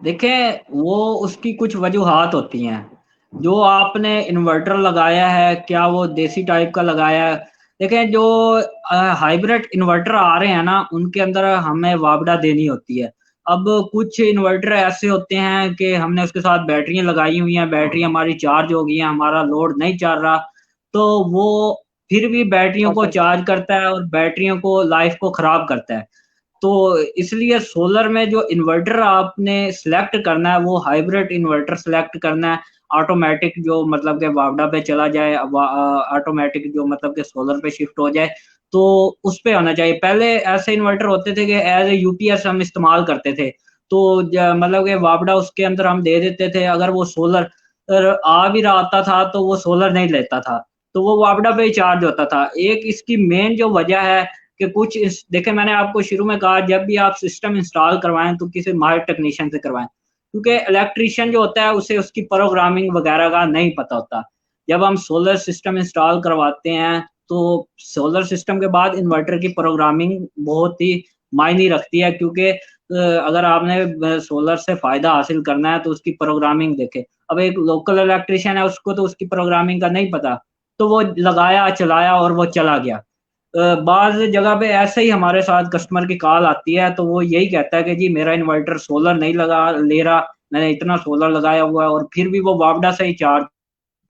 देखें, वो उसकी कुछ वजूहात होती हैं। जो आपने इन्वर्टर लगाया है, क्या वो देसी टाइप का लगाया है? देखें, जो हाइब्रिड इन्वर्टर आ रहे हैं ना, उनके अंदर हमें वापडा देनी होती है। अब कुछ इन्वर्टर ऐसे होते हैं कि हमने उसके साथ बैटरियां लगाई हुई हैं, बैटरी हमारी चार्ज हो गई है, हमारा लोड नहीं चल रहा, तो वो फिर भी बैटरियों को अच्छा अच्छा। चार्ज करता है और बैटरियों को लाइफ को खराब करता है। तो इसलिए सोलर में जो इन्वर्टर आपने सिलेक्ट करना है वो हाइब्रिड इन्वर्टर सिलेक्ट करना है। ऑटोमेटिक जो मतलब के वापडा पे चला जाए, ऑटोमेटिक जो मतलब के सोलर पे शिफ्ट हो जाए, तो उस पे होना चाहिए। पहले ऐसे इन्वर्टर होते थे कि एज ए यूपीएस हम इस्तेमाल करते थे, तो मतलब के वापडा उसके अंदर हम दे देते थे, अगर वो सोलर आ भी रहा था तो वो सोलर नहीं लेता था, तो वो वापडा पे ही चार्ज होता था। एक इसकी मेन जो वजह है कि कुछ इस देखें, मैंने आपको शुरू में कहा जब भी आप सिस्टम इंस्टॉल करवाएं तो किसी माहिर टेक्नीशियन से करवाएं, क्योंकि इलेक्ट्रीशियन जो होता है उसे उसकी प्रोग्रामिंग वगैरह का नहीं पता होता। जब हम सोलर सिस्टम इंस्टॉल करवाते हैं तो सोलर सिस्टम के बाद इन्वर्टर की प्रोग्रामिंग बहुत ही मायने रखती है, क्योंकि अगर आपने सोलर से फायदा हासिल करना है तो उसकी प्रोग्रामिंग देखे। अब एक लोकल इलेक्ट्रीशियन है, उसको तो उसकी प्रोग्रामिंग का नहीं पता, तो वो लगाया चलाया और वो चला गया। बाज़ जगह पे ऐसे ही हमारे साथ कस्टमर की कॉल आती है, तो वो यही कहता है कि जी मेरा इन्वर्टर सोलर नहीं लगा ले रहा, मैंने इतना सोलर लगाया हुआ है और फिर भी वो वापडा से ही चार्ज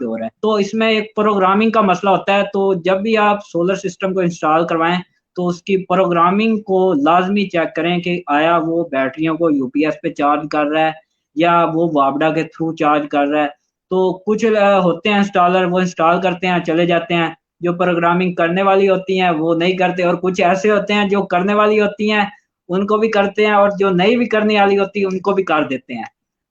हो रहा है। तो इसमें एक प्रोग्रामिंग का मसला होता है। तो जब भी आप सोलर सिस्टम को इंस्टॉल करवाएं तो उसकी प्रोग्रामिंग को लाजमी चेक करें कि आया वो बैटरियों को यूपीएस पे चार्ज कर रहा है या वो वापडा के थ्रू चार्ज कर रहा है। तो कुछ होते हैं इंस्टॉलर, वो इंस्टॉल करते हैं चले जाते हैं, जो प्रोग्रामिंग करने वाली होती हैं वो नहीं करते, और कुछ ऐसे होते हैं जो करने वाली होती हैं उनको भी करते हैं, और जो नहीं भी करने वाली होती है उनको भी कर देते हैं।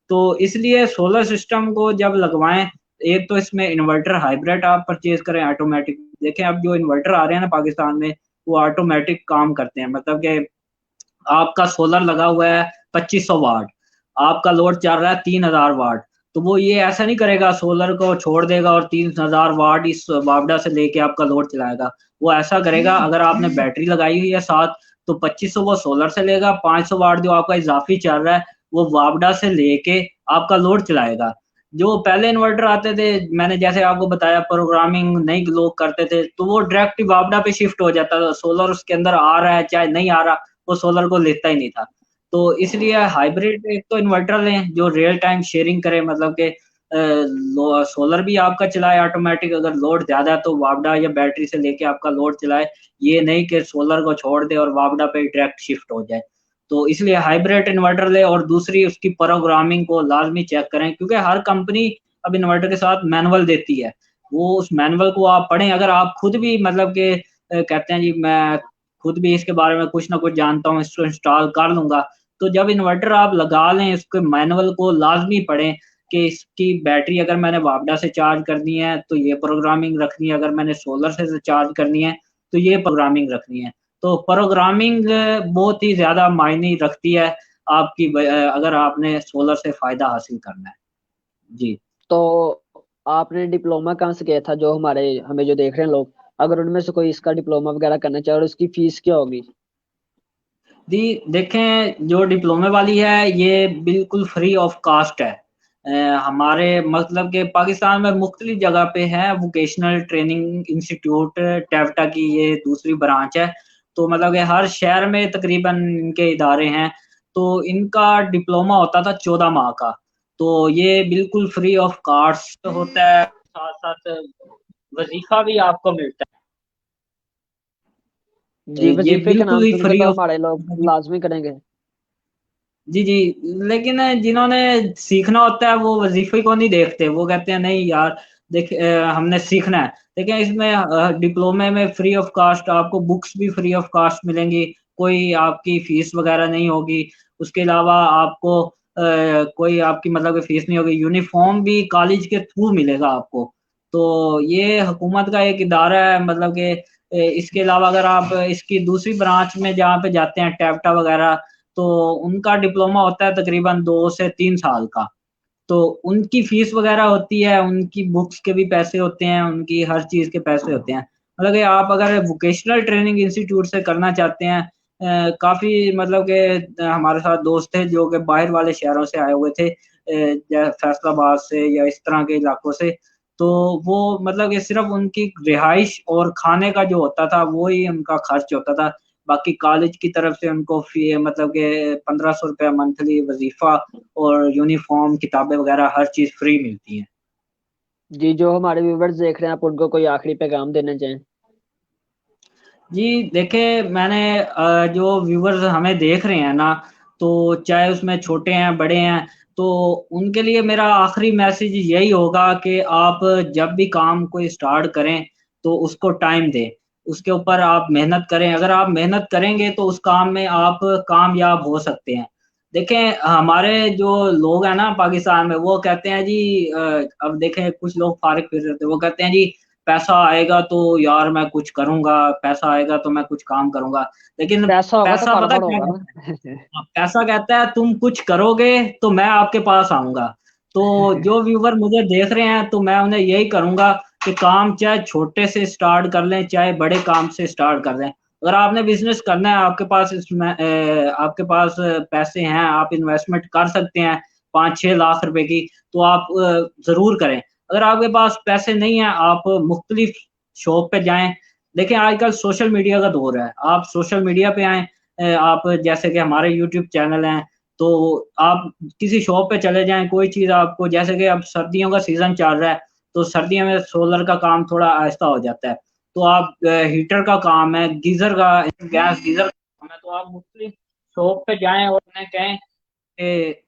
तो इसलिए सोलर सिस्टम को जब लगवाएं, एक तो इसमें इन्वर्टर हाइब्रिड आप परचेज करें ऑटोमेटिक। देखें, अब जो इन्वर्टर आ रहे हैं ना पाकिस्तान में, वो ऑटोमेटिक काम करते हैं, मतलब कि आपका सोलर लगा हुआ है 2500 वाट, आपका लोड चल रहा है 3000 वाट, तो वो ये ऐसा नहीं करेगा सोलर को छोड़ देगा और 3000 वाट इस वापडा से लेके आपका लोड चलाएगा। वो ऐसा करेगा, अगर आपने बैटरी लगाई हुई है साथ, तो 2500 वो सोलर से लेगा, 500 वाट जो आपका इजाफी चल रहा है वो वापडा से लेके आपका लोड चलाएगा। जो पहले इन्वर्टर आते थे, मैंने जैसे आपको बताया प्रोग्रामिंग नहीं लोग करते थे, तो वो डायरेक्ट वापडा पे शिफ्ट हो जाता था, सोलर उसके अंदर आ रहा है चाहे नहीं आ रहा, वो सोलर को लेता ही नहीं था। तो इसलिए हाइब्रिड एक तो इन्वर्टर लें जो रियल टाइम शेयरिंग करे, मतलब कि सोलर भी आपका चलाए ऑटोमेटिक, अगर लोड ज्यादा है तो वापडा या बैटरी से लेके आपका लोड चलाए, ये नहीं कि सोलर को छोड़ दे और वापडा पे डायरेक्ट शिफ्ट हो जाए। तो इसलिए हाइब्रिड इन्वर्टर ले, और दूसरी उसकी प्रोग्रामिंग को लाजमी चेक करें, क्योंकि हर कंपनी अब इन्वर्टर के साथ मैनुअल देती है, वो उस मैनुअल को आप पढ़ें। अगर आप खुद भी मतलब कि कहते हैं जी मैं खुद भी इसके बारे में कुछ ना कुछ जानता हूँ, इसको इंस्टॉल कर लूंगा, तो जब इन्वर्टर आप लगा लें इसके मैनुअल को लाजमी पढ़ें कि इसकी बैटरी अगर मैंने वापडा से चार्ज करनी है तो ये प्रोग्रामिंग रखनी है, अगर मैंने सोलर से चार्ज करनी है तो ये प्रोग्रामिंग रखनी है। तो प्रोग्रामिंग बहुत ही ज़्यादा मायने रखती है आपकी अगर आपने सोलर से फ़ायदा हासिल करना है। जी। तो आपने डिप्लोमा कहाँ से किया था, जो हमारे हमें जो देख रहे हैं लोग, अगर उनमें से कोई इसका डिप्लोमा वगैरह करना चाहे, और उसकी फीस क्या होगी? जी, देखें, जो डिप्लोमे वाली है ये बिल्कुल फ्री ऑफ कास्ट है। हमारे मतलब के पाकिस्तान में मुख्तलिफ जगह पे है वोकेशनल ट्रेनिंग इंस्टीट्यूट, टेवटा की ये दूसरी ब्रांच है। तो मतलब कि हर शहर में तकरीबन इनके इदारे हैं। तो इनका डिप्लोमा होता था 14 माह का, तो ये बिल्कुल फ्री ऑफ कास्ट होता है, साथ साथ वजीफा भी आपको मिलता जी, है। ये वजीफे के बिल्कुल नाम ही सुन के फ्री तो ऑफ। हमारे लोग लाजमी करेंगे। जी, जी। लेकिन जिन्होंने सीखना होता है वो वज़ीफ़े को नहीं देखते, वो कहते हैं नहीं यार देख हमने सीखना है। देखिए इसमें डिप्लोमे में फ्री ऑफ कॉस्ट आपको बुक्स भी फ्री ऑफ कॉस्ट मिलेंगी, कोई आपकी फ़ीस वग़ैरह नहीं होगी। उसके अलावा आपको कोई आपकी मतलब कि फ़ीस नहीं होगी, यूनिफ़ॉर्म भी कॉलेज के थ्रू मिलेगा आपको। तो ये हुकूमत का एक इदारा है मतलब कि इसके अलावा अगर आप इसकी दूसरी ब्रांच में जहाँ पे जाते हैं टैप्टा वग़ैरह तो उनका डिप्लोमा होता है तकरीबन 2 से 3 साल का। तो उनकी फ़ीस वग़ैरह होती है, उनकी बुक्स के भी पैसे होते हैं, उनकी हर चीज़ के पैसे होते हैं। मतलब कि आप अगर वोकेशनल ट्रेनिंग इंस्टीट्यूट से करना चाहते हैं काफ़ी मतलब कि हमारे साथ दोस्त थे जो कि बाहर वाले शहरों से आए हुए थे फैसलाबाद से या इस तरह के इलाकों से। तो वो मतलब कि सिर्फ़ उनकी रिहाइश और खाने का जो होता था, वो ही उनका खर्च होता था। बाकी कॉलेज की तरफ से उनको फ़ी मतलब कि ₹1500 मंथली वज़ीफ़ा और यूनिफ़ॉर्म, किताबें वग़ैरह हर चीज़ फ्री मिलती हैं। जी, जो हमारे व्यूवर्स देख रहे हैं, आप उनको कोई आखिरी पैगाम देना चाहें? जी, देखिए मैंने जो व्यूअर्स हमें देख रहे हैं ना, तो चाहे उसमें छोटे हैं, बड़े हैं, तो उनके लिए मेरा आखिरी मैसेज यही होगा कि आप जब भी काम कोई स्टार्ट करें, तो उसको टाइम दें। उसके ऊपर आप मेहनत करें, अगर आप मेहनत करेंगे तो उस काम में आप कामयाब हो सकते हैं। देखें, हमारे जो लोग हैं ना पाकिस्तान में, वो कहते हैं जी अब देखें कुछ लोग फारिग फिर रहे थे, वो कहते हैं जी पैसा आएगा तो यार मैं कुछ करूँगा, पैसा आएगा तो मैं कुछ काम करूँगा। लेकिन पैसा होगा तो पैसा पता गड़बड़ क्या होगा कहता ना। है? पैसा कहता है तुम कुछ करोगे तो मैं आपके पास आऊँगा। तो जो व्यूअर मुझे देख रहे हैं तो मैं उन्हें यही करूँगा कि काम चाहे छोटे से स्टार्ट कर लें, चाहे बड़े काम से स्टार्ट कर लें। अगर आपने बिज़नेस करना है, आपके पास इसमें आपके पास पैसे हैं, आप इन्वेस्टमेंट कर सकते हैं 5-6 लाख रुपए की, तो आप ज़रूर करें। अगर आपके पास पैसे नहीं हैं, आप मुख्तलिफ शॉप पे जाएँ। देखिए आजकल सोशल मीडिया का दौर है, आप सोशल मीडिया पे आएँ आप जैसे कि हमारे यूट्यूब चैनल हैं, तो आप किसी शॉप पे चले जाएँ, कोई चीज़ आपको जैसे कि अब सर्दियों का सीज़न चल रहा है, तो सर्दियों में सोलर का काम थोड़ा आहिस्ता हो जाता है। तो आप हीटर का काम है, गीज़र का गैस गीज़र का काम है, तो आप मुख्तलिफ शॉप पे जाएँ और उन्हें कहें कि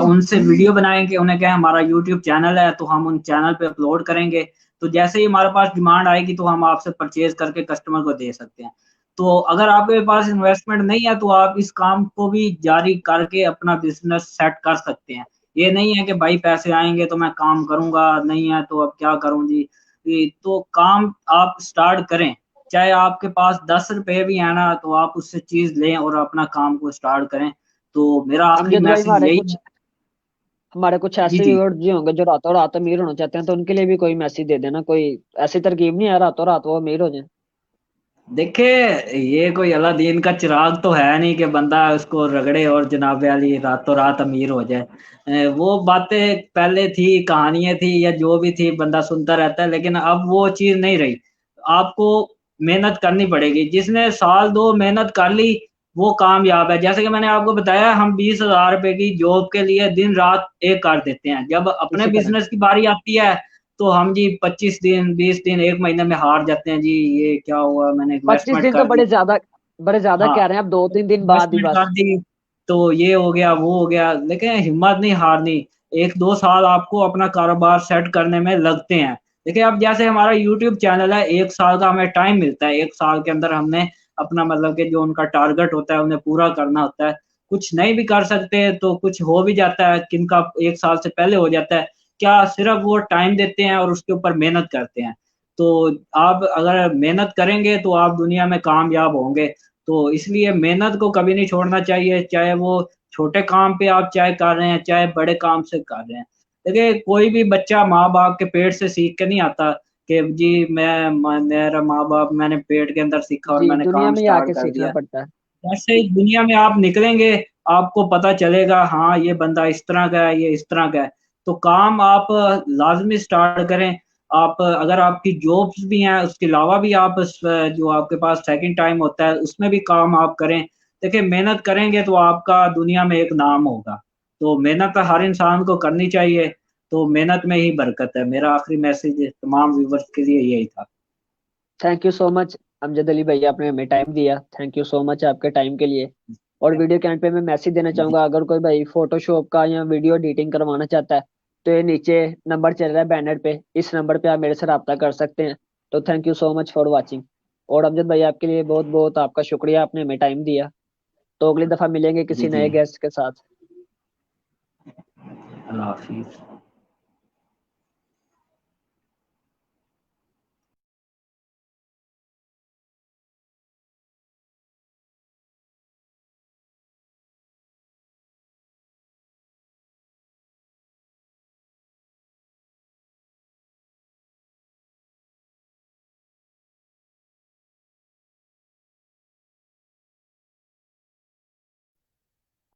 उनसे वीडियो बनाएँगे, उन्हें कहें हमारा यूट्यूब चैनल है, तो हम उन चैनल पे अपलोड करेंगे। तो जैसे ही हमारे पास डिमांड आएगी, तो हम आपसे परचेज़ करके कस्टमर को दे सकते हैं। तो अगर आपके पास इन्वेस्टमेंट नहीं है, तो आप इस काम को भी जारी करके अपना बिज़नेस सेट कर सकते हैं। ये नहीं है कि भाई पैसे आएँगे तो मैं काम करूँगा, नहीं है तो अब क्या करूँ जी। तो काम आप स्टार्ट करें, चाहे आपके पास ₹10 भी है ना, तो आप उससे चीज़ लें और अपना काम को स्टार्ट करें। तो मेरा आखिरी अमजद भाई, मैसेज यही है। हमारे कुछ जी, ऐसे जी। व्यूअर्स भी होंगे जो रातों रात अमीर होना चाहते हैं, तो उनके लिए भी कोई मैसेज दे देना। कोई ऐसी तरकीब नहीं है रातों रात वो अमीर हो जाए। देखिए, ये कोई अलादीन का चिराग तो है नहीं कि बंदा उसको रगड़े और जनाब वाली रातों रात अमीर हो जाए। वो बातें पहले थी, कहानियाँ थी या जो भी थी बंदा सुनता रहता है, लेकिन अब वो चीज़ नहीं रही। आपको मेहनत करनी पड़ेगी, जिसने साल 2 मेहनत कर ली, वो कामयाब है। जैसे कि मैंने आपको बताया हम ₹20,000 की जॉब के लिए दिन-रात एक कर देते हैं। जब अपने इसी तरह बिज़नेस की बारी आती है तो हम जी 25 दिन, 20 दिन, 1 महीने में हार जाते हैं जी, ये क्या हुआ मैंने 25 इन्वेस्टमेंट दिन तो कर दी। बड़े ज्यादा हाँ, कह रहे हैं, अब 2-3 दिन बाद ही इन्वेस्टमेंट कर बस। दी, तो ये हो गया, वो हो गया, लेकिन हिम्मत नहीं हारनी। 1-2 साल आपको अपना कारोबार सेट करने में लगते हैं। देखिए, अब जैसे हमारा यूट्यूब चैनल है, 1 साल का हमें टाइम मिलता है, 1 साल के अंदर हमने अपना मतलब कि जो उनका टारगेट होता है, उन्हें पूरा करना होता है। कुछ नहीं भी कर सकते, तो कुछ हो भी जाता है, किनका 1 साल से पहले हो जाता है। क्या सिर्फ़ वो टाइम देते हैं और उसके ऊपर मेहनत करते हैं। तो आप अगर मेहनत करेंगे, तो आप दुनिया में कामयाब होंगे। तो इसलिए मेहनत को कभी नहीं छोड़ना चाहिए, चाहे वो छोटे काम पे आप चाहे कर रहे हैं, चाहे बड़े काम से कर रहे हैं। देखिए, कोई भी बच्चा माँ-बाप के पेट से सीख के नहीं आता कि जी मेरा माँ-बाप मैंने पेट के अंदर सीखा और जी, मैंने दुनिया काम में ही स्टार्ट आके कर सीखना दिया। पड़ता है। जैसे ही दुनिया में आप निकलेंगे, आपको पता चलेगा हाँ, ये बंदा इस तरह का है, ये इस तरह का है। तो काम आप लाज़मी स्टार्ट करें। आप अगर आपकी जॉब्स भी हैं, उसके अलावा भी आप जो आपके पास सेकंड टाइम होता है, उसमें भी काम आप करें। देखिए, मेहनत करेंगे तो आपका दुनिया में एक नाम होगा। तो मेहनत हर इंसान को करनी चाहिए, तो मेहनत में ही बरकत है। मेरा आखिरी मैसेज तमाम व्यूअर्स के लिए यही था। Thank you so much Amjad Ali भैया, आपने हमें टाइम दिया। थैंक यू सो मच आपके टाइम के लिए। और वीडियो के एंड पे मैं मैसेज देना जी चाहूंगा, अगर कोई भाई फोटोशॉप का या वीडियो एडिटिंग करवाना चाहता है तो ये नीचे नंबर चल रहा है बैनर पे, इस नंबर पे आप मेरे से रब्ता कर सकते हैं। तो thank you so much for watching. और अमजद भाई आपके लिए बहुत बहुत आपका शुक्रिया, आपने हमें टाइम दिया। तो अगली दफा मिलेंगे जी किसी जी। नए गेस्ट के साथ। अल्लाह हाफिज।